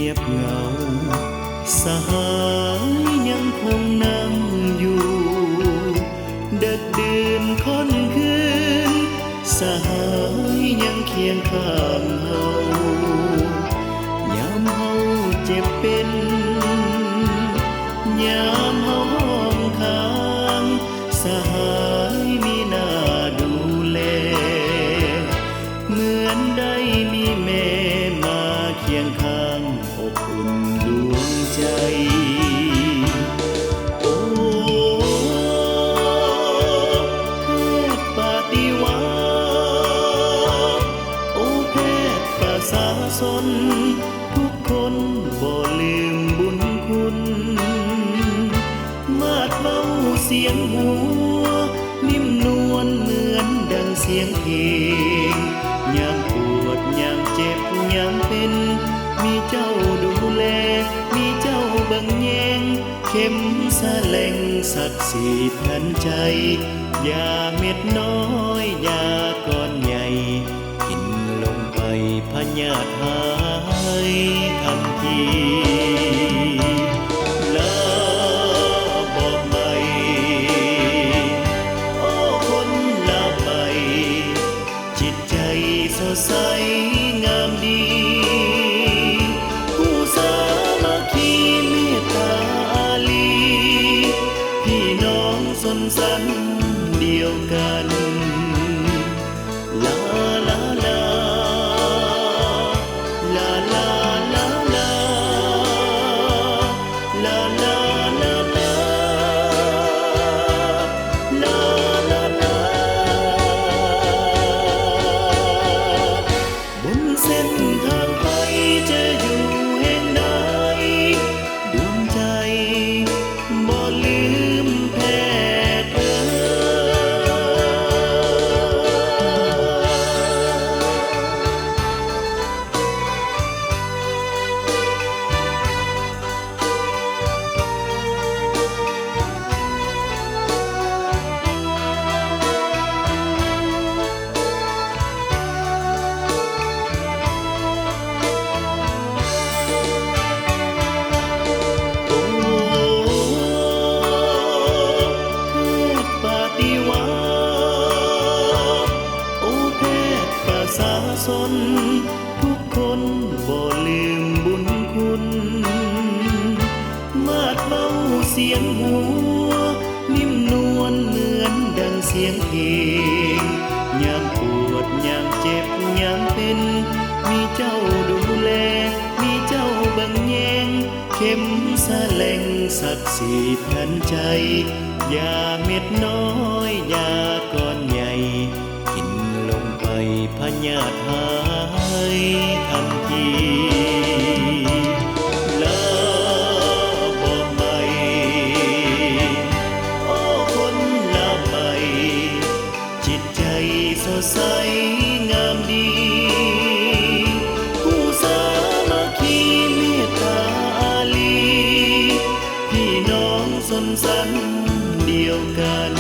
ยบเหงาสหายยังคงนั่งอยู่ดึกดื่นค่ำคืนสหายยังเคียงข้างเฮายามเฮาเจ็บเป็นยามเฮาห้องค้างสหายมีหน้าดูแลเหมือนได้มีแม่มาเคียงข้างอบอุ่นดวงใจโอ้แพทย์ปฏิวัติโอ้แพทย์ประชาชนทุกคนบ่ลืมบุญคุณมาดเบาเสียงหัวนิ่มนวลเหมือนดังเสียงเพลงยามปวดยามเจ็บยามเป็นมีเจ้าดูแลมีเจ้าบังแยงเข็มแสลงศักดิ์สิทธิ์ทันใจยาเม็ดน้อยยาก้อนใหญ่กินลงไปพญาหายทันทีลาบอกไปโอ้คนลาไปจิตใจสดใสงามดีผู้สามัคคีเมตตาอารีพี่น้องสนสันเดียวกันลาลาลาลาลาลาลาลาลาลาลาลาลาลาบนเส้นทางไปจะอยู่แห่งใดดวงใจบ่ลืมแพทย์ทุกคนบ่ลืมบุญคุณมาดเบาเสียงหัวนิ่มนวลเหมือนดังเสียงเพลงยามปวดยามเจ็บยามเป็นมีเจ้าดูแลมีเจ้าบังแยงเข็มแสลงศักดิ์สิทธิ์ทันใจยาเม็ดน้อยยาก้อนใหญ่กินลงไปพญาหายทันทีลาบอกไปโอ้คนลาไปจิตใจสดใสงามดีผู้สามัคคีเมตตาอารีพี่น้องสนสันเดียวกัน